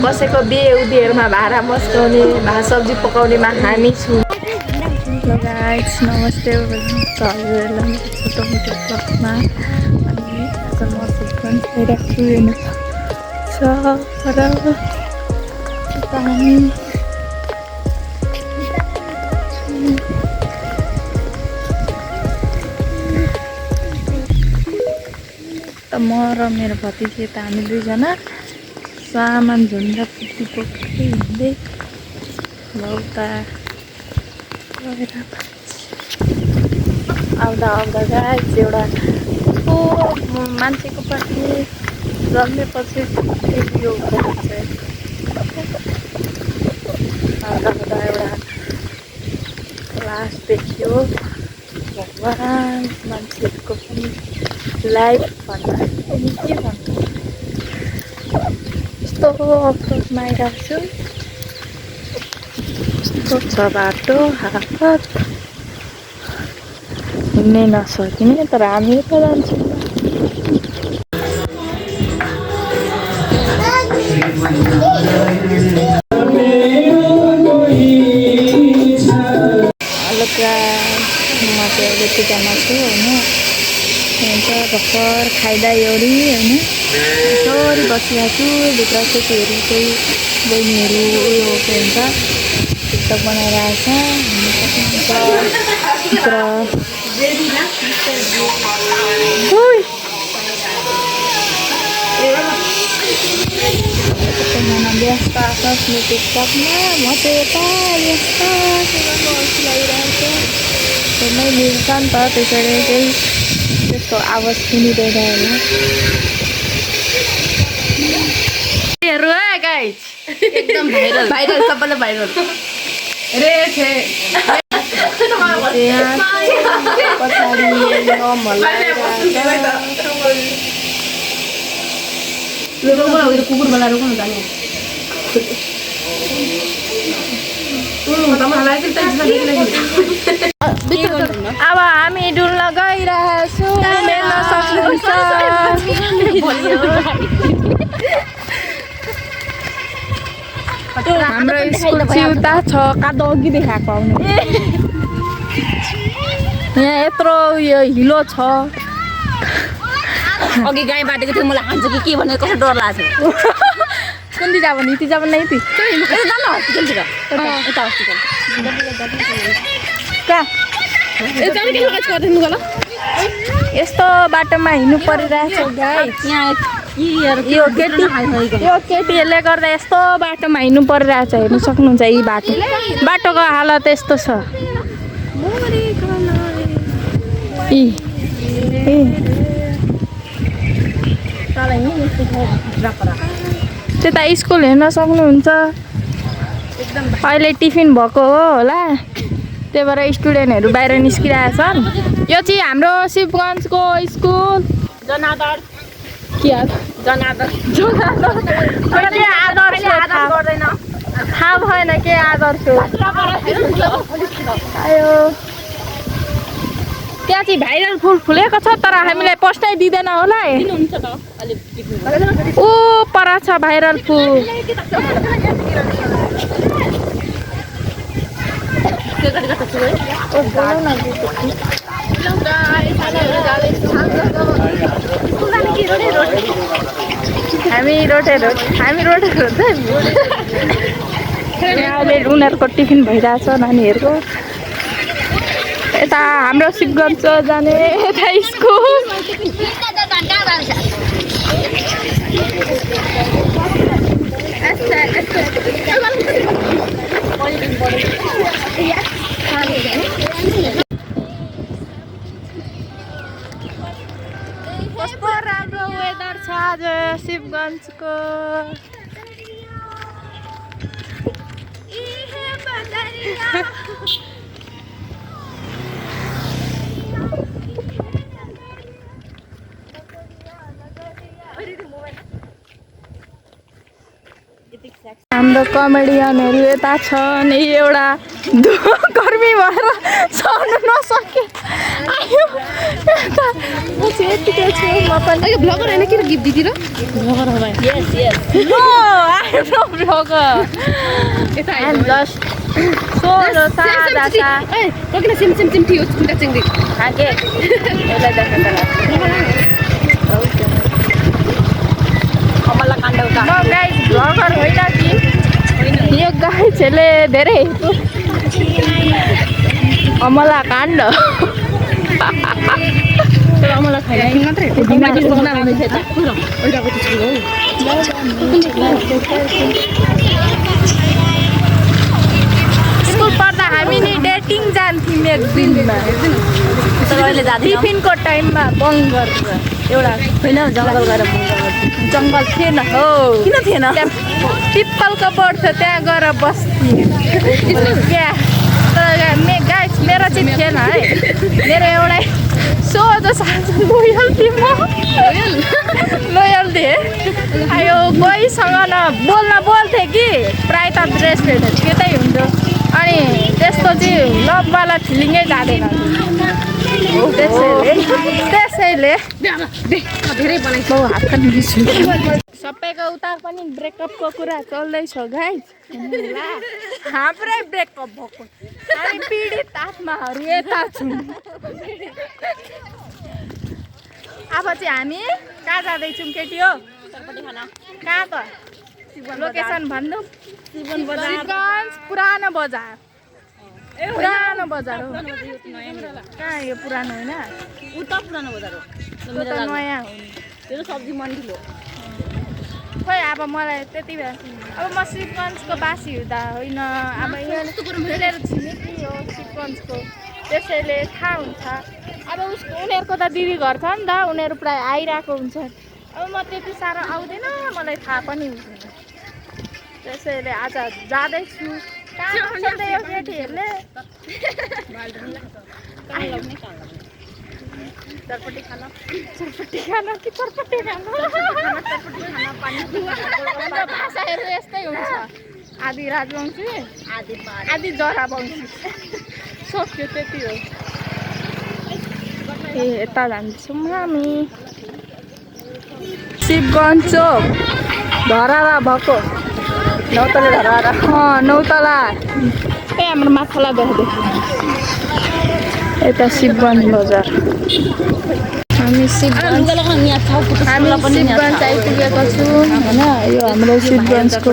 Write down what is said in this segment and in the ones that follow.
बसेको बिहे उदीहरूमा भाडा मस्काउने भात सब्जी पकाउनेमा हामी छु। गाइस नमस्ते, हजुरहरूलाई छोटो मिठो ब्लगमा अनि आज म सिक्वेन्स भइरहेको छु हेर्नु त म र मेरो भतिजी त हामी दुईजना सामान झुन्डा पुट्टी पोख्दै हिँड्दै उता आउँदा आउँदा गाइस एउटा मान्छेको पछि जन्मेपछि यो आउँदा आउँदा एउटा क्लास देखियो। भगवान् मान्छेहरूको पनि लाइफ भन्दा के भन्नु यस्तो अप्रोचमा आइरहेको छु। यस्तो छ बाटो हालत हिँड्नै नसकिने, तर हामी त जान्छौँ। हेलो गाइस, म चाहिँ अहिले पूजामा छु होइन। भर्खर खाइदा एउटी होइन यसरी बसिरहेको छु। भित्र केटीहरू चाहिँ बहिनीहरू उयो के भन्छ टिकटक बनाइरहेछ। व्यस्त आफ्नो टिकटकमा, म चाहिँ यता व्यस्त के गर्नु अल्छी लागिरहेको छ। हेर्नै मिल्छ नि त, त्यसरी केही त्यस्तो आवाज सुनिँदैन होइन। हेर्नु है गाइस, एकदम भाइरल भाइरल सबैले भाइरल रे छे पछाडि कुकुर बनाएर रोक्नु जाने अब हामी डुल्न गइरहेछौँ। मेल्न सक्नुहुन्छ हाम्रो स्कुल चाहिँ उता छ, कादो अघि देखाएको आउनु। यहाँ यत्रो उयो हिलो छ। अघि गाई बाटेको थियो, मलाई हान्छ कि के भनेर कस्तो डर लाग्छ। कुन दिन जाबो नि यति जाबो न यति हस्पिटलतिर यता हस्पिटल कहाँ यस्तो बाटोमा हिँड्नु परिरहेछ गाइस। यो केटीहरूले गर्दा यस्तो बाटोमा हिँड्नु परिरहेछ। हेर्नु सक्नुहुन्छ यी बाटोको हालत यस्तो छ। त्यता स्कुल हेर्न सक्नुहुन्छ। अहिले टिफिन भएको हो होला, त्यही भएर स्टुडेन्टहरू बाहिर निस्किरहेछन्। यो चाहिँ हाम्रो शिवगञ्जको स्कुल जनादर के जनादर गर्दैन, थाहा भएन के आदर्श हो। आयो त्यहाँ चाहिँ भाइरल फुल फुलेको छ, तर हामीलाई पोस्टै दिँदैन होला है। ऊ पर छ भाइरल फुल। हामी रोटेर अहिले उनीहरूको टिफिन भइरहेछ नानीहरूको। यता हाम्रो शिवगञ्ज जाने यता स्कुल। कस्तो राम्रो वेदर छ आज शिवगञ्जको। हाम्रो कमेडियनहरू यता छ नि एउटा गर्मी भएर सहन नसके आयो यता यतिकै छु म पनि ब्लगर होइन किन गिफ्ट दिदी र ब्लगर हो भाइ yes yes no I am no blogger यता आई एम जस्ट सोलो सादा सा ए ककिन सिम सिम सिम थियो कुटा चिङ्दी हाके यसलाई देखाउँदा कमला काण्ड उता म गाइस ब्लगर होइन कि यो गाइसहरूले धेरै अमला काण्ड अमला खाइ मात्रै स्कुल पढ्दा हामी नि डेटिङ जान्थ्यौँ एक दिनमा अहिले जाँदैन टिफिनको टाइममा बङ्ग गरेर एउटा होइन जङ्गल गएर जङ्गल थिएन हो किन थिएन त्यहाँ पिप्पलको बोर्ड थियो त्यहाँ गएर बस्थेँ क्या तर गाइस मेरो चाहिँ थिएन है मेरो एउटा सोझो साझो लोयल थिएँ म लोयल थिएँ यो कोहीसँग न बोल्थेँ कि प्रायः त ड्रेस भेटेर त्यतै हुन्थ्यो अनि त्यस्तो चाहिँ लभवाला फिलिङै जाँदैन त्यसैले धेरै बनाइ हात सबैको उता पनि ब्रेकअपको कुरा चल्दैछ गाइस हाम्रै ब्रेकअप भएको हामी पीडित आत्माहरू यता छौँ अब चाहिँ हामी कहाँ जाँदैछौँ केटी हो कहाँ त लोकेसन भन्नु शिवगञ्ज पुरानो बजार पुरानो बजार हो कहाँ यो पुरानो होइन उता पुरानो बजार हो त्यो त नयाँ हो त्यो सब्जी मन्डी हो खोइ अब मलाई त्यति बेला अब म शिवगञ्जको बासी हुँदा होइन अब यहाँ मेरो छिमेकी हो शिवगञ्जको त्यसैले थाहा हुन्छ अब उनीहरूको त दिदी घर छ नि त उनीहरू प्रायः आइरहेको हुन्छ अब म त्यति साह्रो आउँदैन मलाई थाहा पनि हुँदैन त्यसैले आज जाँदैछु कहाँ सोध्दै यो केटीहरूले चटपटी खान कि चटपटी खान भाषाहरू यस्तै हुन्छ आदि राजवंशी आदि जरावंशी सक्यो त्यति हो ए यता जान्छौँ हामी शिवगञ्ज चोक धरारा भएको नौतला धरारा नौतला ए हाम्रो माथाला देखाउँदै यता शिवगञ्ज बजार हामी शिवगञ्ज आइपुगेको छौँ होइन यो हाम्रो शिवगञ्जको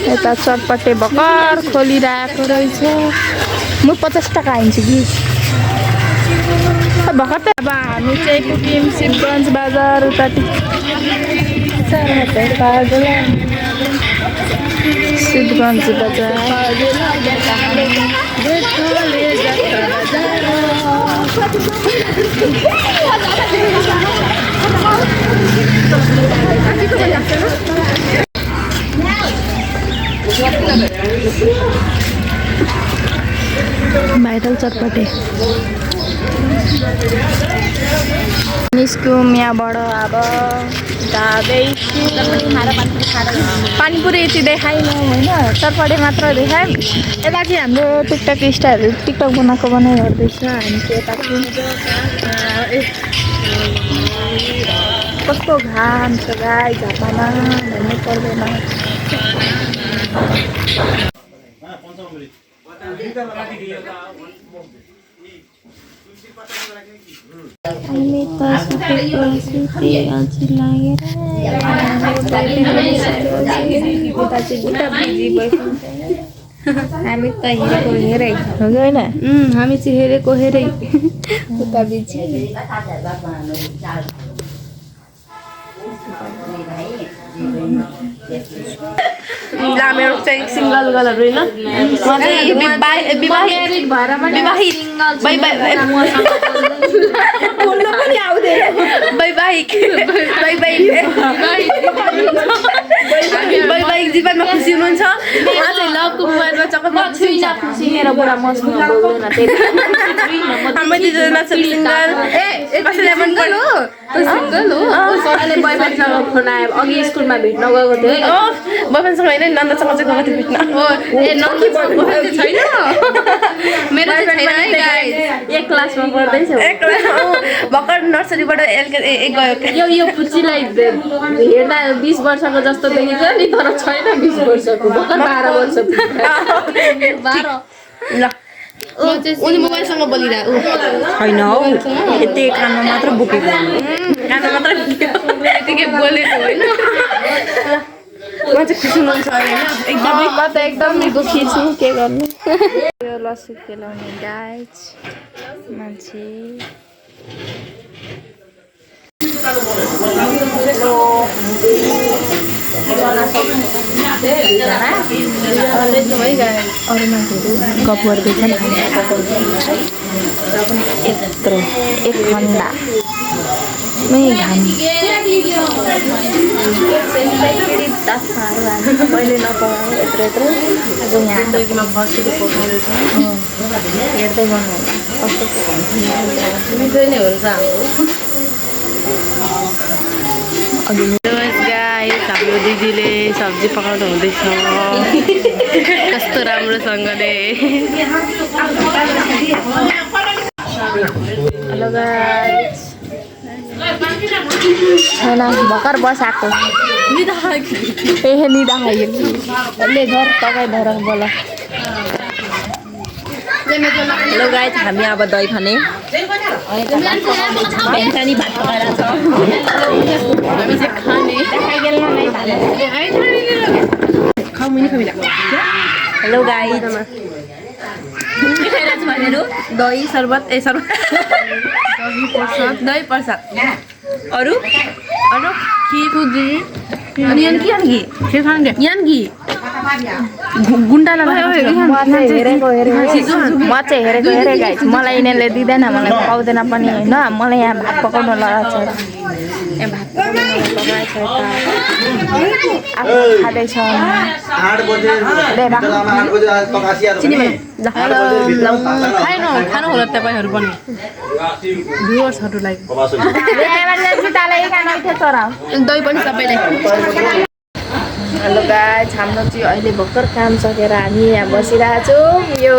यता चटपटे भर्खर खोलिरहेको रहेछ म 50 टका हान्छु कि भर्खर त अब हामी चाहिँ पुग्यौँ शिवगञ्ज बजार उता शिवगञ्ज बजार भाइरल चटपटे निस्क्यौँ यहाँबाट अब जाँदैछु पानीपुरी चाहिँ देखाएनौँ होइन चटपटे मात्र देखायौँ यता चाहिँ हाम्रो टिकटक स्टारहरू टिकटक बनाएको गर्दैछ हामी चाहिँ यता कस्तो घाम छ गाई झापामा भन्नु पर्दैन हामी त हामी त हेरेको हेरै हो कि होइन हामी चाहिँ हेरेको हेरै उता बिजी मेरो चाहिँ सिङ्गल गर्लहरू होइन वैवाहिक जीवनमा खुसी हुनुहुन्छ उहाँ चाहिँ लभको मोबाइलमा चक्क छुइनँ खुसी मेरो बुढा मसँग बोल्दैन त्यही हाम्रो दुईजना छ सिंगल कसैले मन पर्नु सिंगल हो अहिले बोयफ्रेन्डसँग फोन आयो अघि स्कुलमा भेट्न गएको थियो बोयफ्रेन्डसँग होइन नन्दसँग चाहिँ गएको थियो भेट्न ए नकी बोयफ्रेन्ड छैन मेरो चाहिँ छैन है गाइस एक क्लासमा पढ्दैछ भर्खर नर्सरीबाट एक गयो यो पुच्चीलाई हेर्दा 20 वर्षको जस्तो देखिन्छ नि तर छैन 20 वर्षको भर्खर 12 वर्ष 12 ल उनी मोबाइलसँग बोलिरहेको छैन हौ यति कानमा मात्र बोकेको गाना मात्र यतिकै बोलेको होइन म चाहिँ खुसी हुनुहुन्छ होइन एकदमै म त एकदमै दुखी छु के गर्नु यो लस्सी खेलाउने गाइज मान्छे अरू मान्छेहरू गफ गर्दैछन् यत्रो एक घन्टा मै घाम मैले नपगाएको यत्रो यत्रो अब यहाँ हेर्दै गर्नु कस्तो मिठो नै हुन्छ हाम्रो हाम्रो दिदीले सब्जी पकाउनु हुँदैछ कस्तो राम्रोसँगले हेलो गाइस छैन भर्खर बसाएको ए निदा खायो ले घर तपाईँ धर बोल हेलो गाइस हामी अब दही खाने भेन्टानी भात पकाएर छ हामी चाहिँ खाने हेलो गाइस दही शरबत ए शरबत दही प्रसाद अरू अरू खिर अनि यान के खाने यान कि गुन्डाला म चाहिँ हेरेको गाइस मलाई यिनीहरूले दिँदैन मलाई पकाउँदैन पनि होइन मलाई यहाँ भात पकाउनु लगाएको छ यहाँ भात पकाएको आफू खाँदैछ खानु होला तपाईँहरू पनि भ्युअर्सहरूलाई दही पनि सबैलाई हेलो गाइस हाम्रो चाहिँ अहिले भर्खर काम सकेर हामी यहाँ बसिरहेको छौँ यो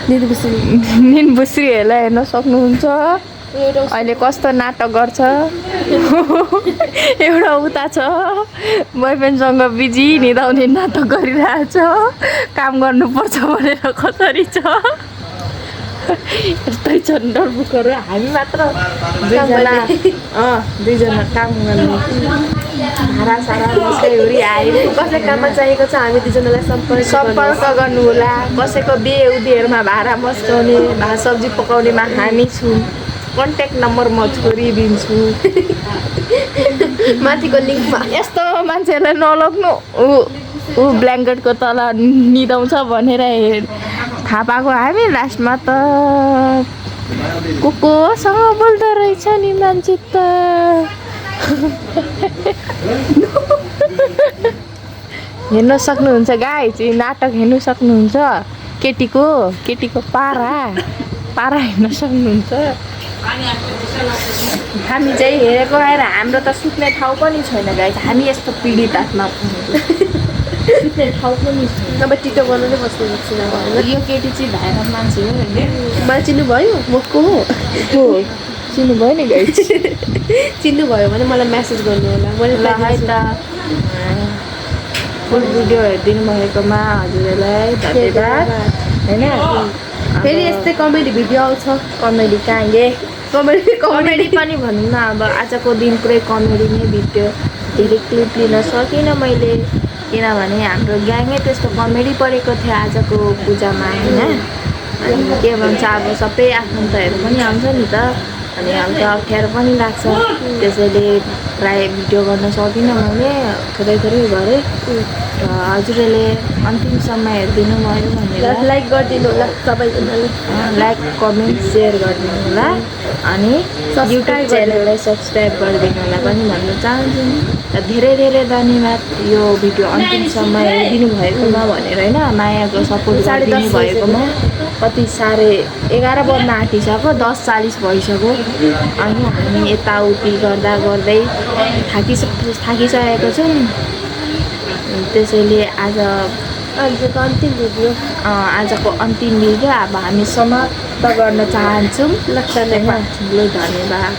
निनबुस्रीहरूलाई हेर्न सक्नुहुन्छ अहिले कस्तो नाटक गर्छ एउटा उता छ बोयफ्रेन्डसँग बिजी निदाउने नाटक गरिरहेछ काम गर्नुपर्छ भनेर कसरी छ यस्तै छ नोटबुकहरू हामी मात्र दुईजना काम गर्ने सारा कसैहरू आयो कसै काममा चाहिएको छ हामी दुईजनालाई सम्पर्क गर्नु होला कसैको बिहे उदीहरूमा भाडा मस्काउने भात सब्जी पकाउनेमा हामी छु कन्ट्याक्ट नम्बर म छोडिदिन्छु माथिको लिङ्कमा यस्तो मान्छेहरूलाई नलग्नु ऊ ब्ल्याङ्केटको तल निदाउँछ भनेर थाहा पाएको हामी लास्टमा त कोसँग बोल्दो रहेछ नि मान्छे त हेर्न सक्नुहुन्छ गाइस नाटक हेर्नु सक्नुहुन्छ केटीको पारा हेर्न सक्नुहुन्छ हामी चाहिँ हेरेको आएर हाम्रो त सुत्ने ठाउँ पनि छैन गाइस हामी यस्तो पीडित आत्मा सुत्ने ठाउँ पनि छैन अब टिटो बनाउँदै बस्नु यो केटी चाहिँ भाइरल मान्छे हो होइन मलाई चिन्नुभयो म को हो चिन्नुभयो नि गाइस चिन्नुभयो भने मलाई मेसेज गर्नु होला मैले है त फुल भिडियो हेरिदिनु भएकोमा हजुरहरूलाई धन्यवाद होइन फेरि यस्तै कमेडी भिडियो आउँछ कमेडी कहाँ गे कमेडी कमेडी पनि भनौँ न अब आजको दिन पुरै कमेडी नै भिडियो धेरै क्लिप लिन सकिनँ मैले किनभने हाम्रो ग्याङै त्यस्तो कमेडी परेको थियो आजको पूजामा होइन अनि के भन्छ अब सबै आफन्तहरू पनि आउँछ नि त अनि हल्का अप्ठ्यारो पनि लाग्छ त्यसैले प्राय भिडियो गर्न सकिनँ मैले थोरै थोरै गरेँ र हजुरहरूले अन्तिमसम्म हेरिदिनु भयो भनेर लाइक गरिदिनु होला सबैजनाले लाइक कमेन्ट सेयर गरिदिनु होला अनि युट्युब च्यानललाई सब्सक्राइब गरिदिनु होला पनि भन्न चाहन्छु र धेरै धेरै धन्यवाद यो भिडियो अन्तिमसम्म हेरिदिनु भएकोमा भनेर होइन मायाको सपोर्ट गरिदिनु भएकोमा कति 11:30 बज्न आँटिसक्यो 10:40 भइसक्यो अनि हामी यताउति गर्दै थाकिसकेको छौँ त्यसैले आजको अन्तिम भिडियो आजको अन्तिम भिडियो अब हामी समाप्त गर्न चाहन्छौँ लक्षण ठुलो धन्यवाद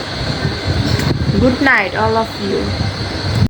good night all of you